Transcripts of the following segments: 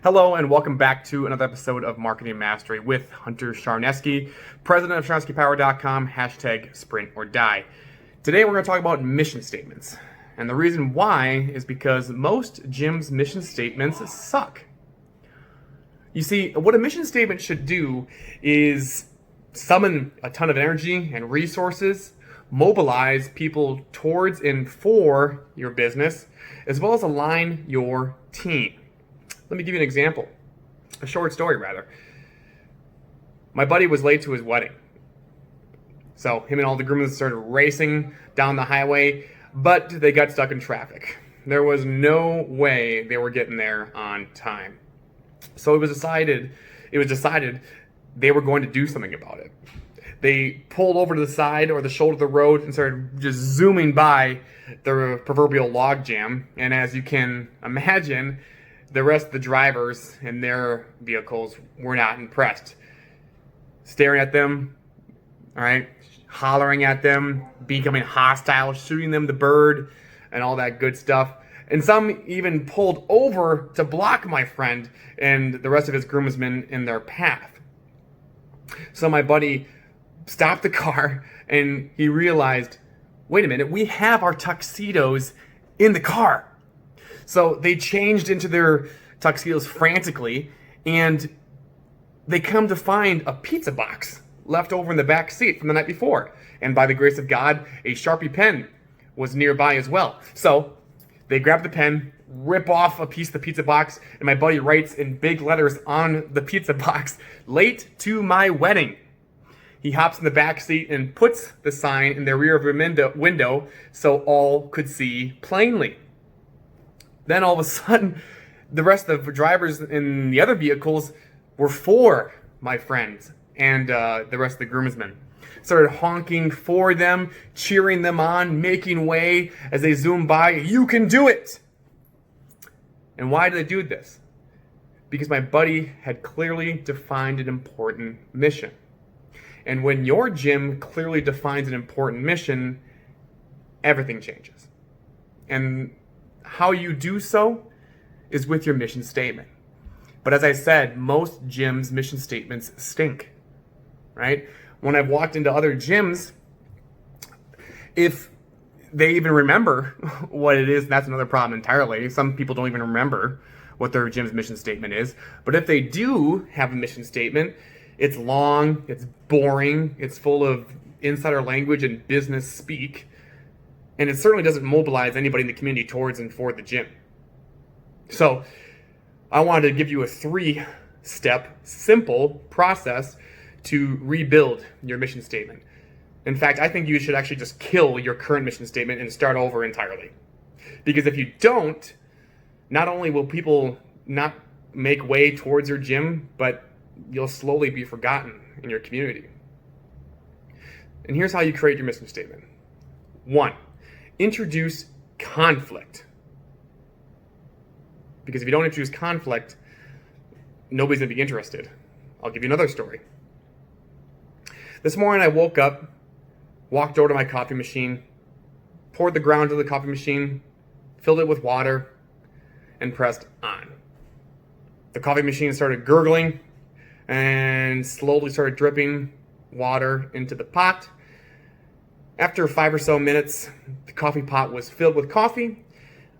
Hello and welcome back to another episode of Marketing Mastery with Hunter Charneski, president of CharneskiPower.com, #sprint or die. Today we're going to talk about mission statements. And the reason why is because most gyms' mission statements suck. You see, what a mission statement should do is summon a ton of energy and resources, mobilize people towards and for your business, as well as align your team. Let me give you an example. A short story, rather. My buddy was late to his wedding. So him and all the groomsmen started racing down the highway, but they got stuck in traffic. There was no way they were getting there on time. So it was decided they were going to do something about it. They pulled over to the side or the shoulder of the road and started just zooming by the proverbial log jam. And as you can imagine, the rest of the drivers in their vehicles were not impressed. Staring at them, all right, hollering at them, becoming hostile, shooting them the bird, and all that good stuff. And some even pulled over to block my friend and the rest of his groomsmen in their path. So my buddy stopped the car and he realized, wait a minute, we have our tuxedos in the car. So they changed into their tuxedos frantically, and they come to find a pizza box left over in the back seat from the night before. And by the grace of God, a Sharpie pen was nearby as well. So they grab the pen, rip off a piece of the pizza box, and my buddy writes in big letters on the pizza box, "Late to my wedding." He hops in the back seat and puts the sign in the rear window so all could see plainly. Then all of a sudden, the rest of the drivers in the other vehicles were for my friends and the rest of the groomsmen. Started honking for them, cheering them on, making way as they zoomed by. You can do it! And why did they do this? Because my buddy had clearly defined an important mission. And when your gym clearly defines an important mission, everything changes. And how you do so is with your mission statement. But as I said, most gyms' mission statements stink, right? When I've walked into other gyms, if they even remember what it is, that's another problem entirely. Some people don't even remember what their gym's mission statement is. But if they do have a mission statement, it's long, it's boring, it's full of insider language and business speak. And it certainly doesn't mobilize anybody in the community towards and for the gym. So I wanted to give you a 3-step, simple process to rebuild your mission statement. In fact, I think you should actually just kill your current mission statement and start over entirely. Because if you don't, not only will people not make way towards your gym, but you'll slowly be forgotten in your community. And here's how you create your mission statement. 1. Introduce conflict. Because if you don't introduce conflict, nobody's going to be interested. I'll give you another story. This morning I woke up, walked over to my coffee machine, poured the ground into the coffee machine, filled it with water, and pressed on. The coffee machine started gurgling and slowly started dripping water into the pot. After 5 or so minutes, the coffee pot was filled with coffee.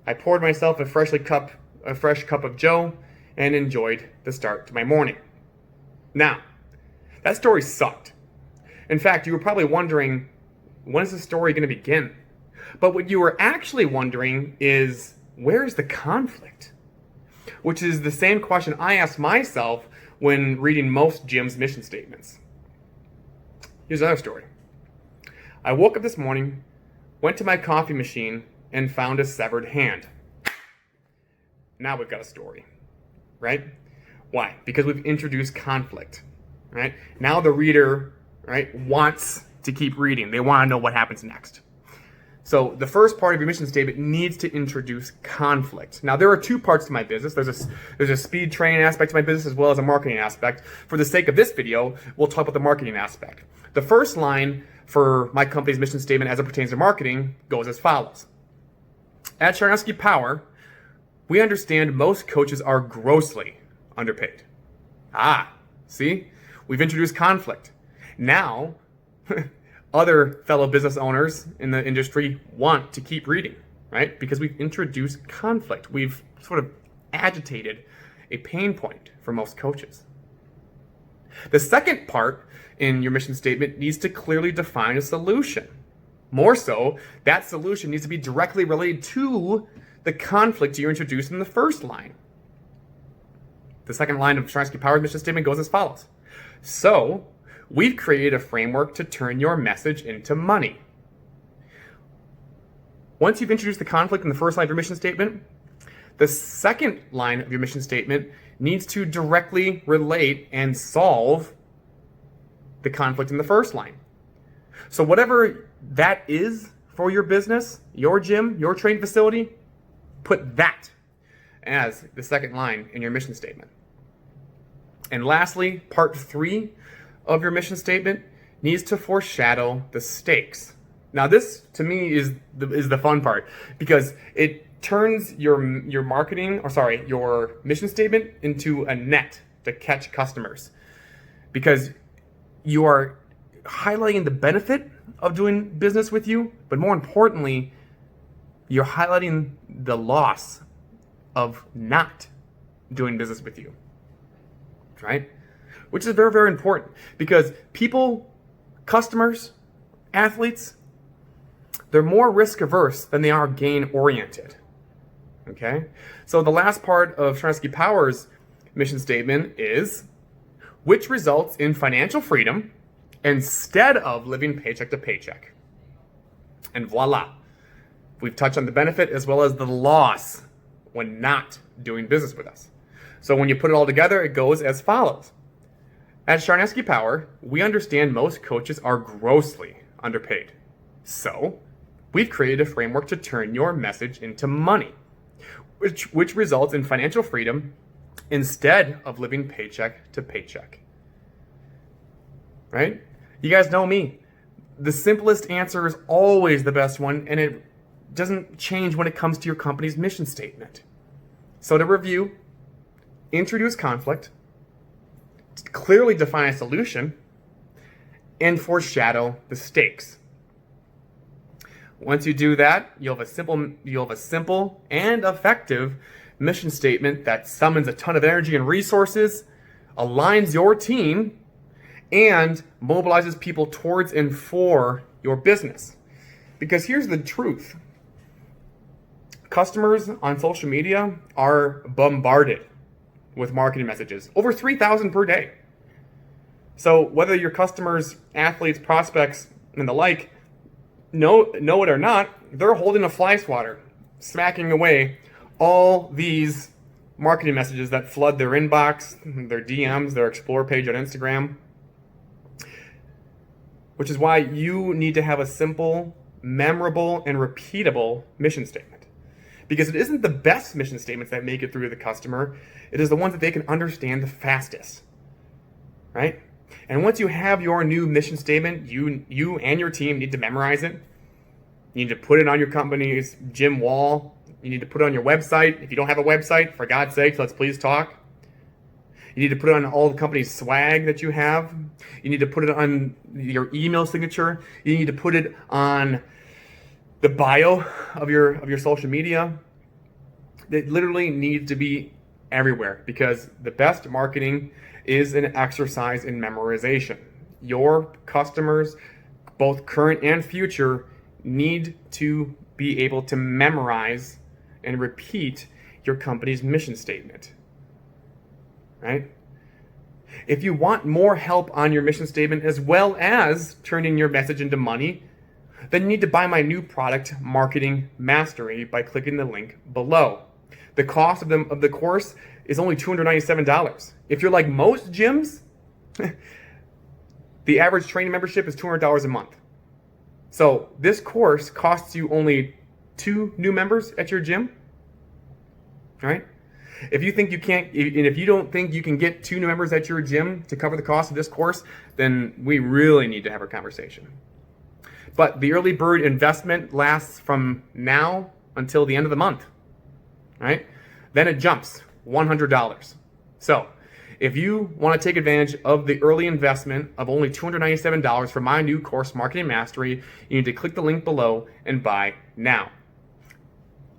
I poured myself a fresh cup of Joe and enjoyed the start to my morning. Now, that story sucked. In fact, you were probably wondering, when is the story going to begin? But what you were actually wondering is, where is the conflict? Which is the same question I ask myself when reading most gyms' mission statements. Here's another story. I woke up this morning, went to my coffee machine, and found a severed hand. Now we've got a story, right? Why? Because we've introduced conflict, right? Now the reader, right, wants to keep reading. They want to know what happens next. So the first part of your mission statement needs to introduce conflict. Now there are 2 parts to my business. There's a speed training aspect to my business as well as a marketing aspect. For the sake of this video, we'll talk about the marketing aspect. The first line for my company's mission statement as it pertains to marketing goes as follows. At Charneski Power, We understand most coaches are grossly underpaid. See? We've introduced conflict. Now, other fellow business owners in the industry want to keep reading, right? Because we've introduced conflict. We've sort of agitated a pain point for most coaches. The second part in your mission statement needs to clearly define a solution. More so, that solution needs to be directly related to the conflict you introduced in the first line. The second line of Charnesky Power's mission statement goes as follows. So, we've created a framework to turn your message into money. Once you've introduced the conflict in the first line of your mission statement, the second line of your mission statement needs to directly relate and solve the conflict in the first line. So whatever that is for your business, your gym, your training facility, put that as the second line in your mission statement. And lastly, part 3 of your mission statement needs to foreshadow the stakes. Now this, to me, is the fun part, because it turns your mission statement into a net to catch customers, because you are highlighting the benefit of doing business with you, but more importantly, you're highlighting the loss of not doing business with you, right? Which is very, very important, because people, customers, athletes, they're more risk averse than they are gain oriented. Okay? So the last part of Charnesky Power's mission statement is, which results in financial freedom instead of living paycheck to paycheck. And voila. We've touched on the benefit as well as the loss when not doing business with us. So when you put it all together, it goes as follows. At Charnesky Power, we understand most coaches are grossly underpaid. So we've created a framework to turn your message into money, which results in financial freedom instead of living paycheck to paycheck. Right? You guys know me. The simplest answer is always the best one, and it doesn't change when it comes to your company's mission statement. So to review, introduce conflict, clearly define a solution, and foreshadow the stakes. Once you do that, you'll have a simple and effective mission statement that summons a ton of energy and resources, aligns your team, and mobilizes people towards and for your business. Because here's the truth. Customers on social media are bombarded with marketing messages, over 3,000 per day. So whether your customers, athletes, prospects, and the like know it or not, they're holding a fly swatter, smacking away all these marketing messages that flood their inbox, their DMs, their Explore page on Instagram. Which is why you need to have a simple, memorable, and repeatable mission statement. Because it isn't the best mission statements that make it through to the customer, it is the ones that they can understand the fastest, right? And once you have your new mission statement, you and your team need to memorize it. You need to put it on your company's gym wall. You need to put it on your website. If you don't have a website, for God's sake, let's please talk. You need to put it on all the company's swag that you have. You need to put it on your email signature. You need to put it on the bio of your social media. It literally needs to be everywhere, because the best marketing is an exercise in memorization. Your customers, both current and future, need to be able to memorize and repeat your company's mission statement. Right? If you want more help on your mission statement as well as turning your message into money, then you need to buy my new product, Marketing Mastery, by clicking the link below. The cost of the course is only $297. If you're like most gyms, the average training membership is $200 a month. So this course costs you only 2 new members at your gym, right? If you think you can't, and if you don't think you can get 2 new members at your gym to cover the cost of this course, then we really need to have a conversation. But the early bird investment lasts from now until the end of the month, right? then it jumps $100. So if you want to take advantage of the early investment of only $297 for my new course, Marketing Mastery, you need to click the link below and buy now.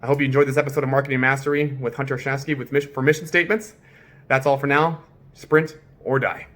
I hope you enjoyed this episode of Marketing Mastery with Hunter Sharnesky for mission statements. That's all for now. Sprint or die.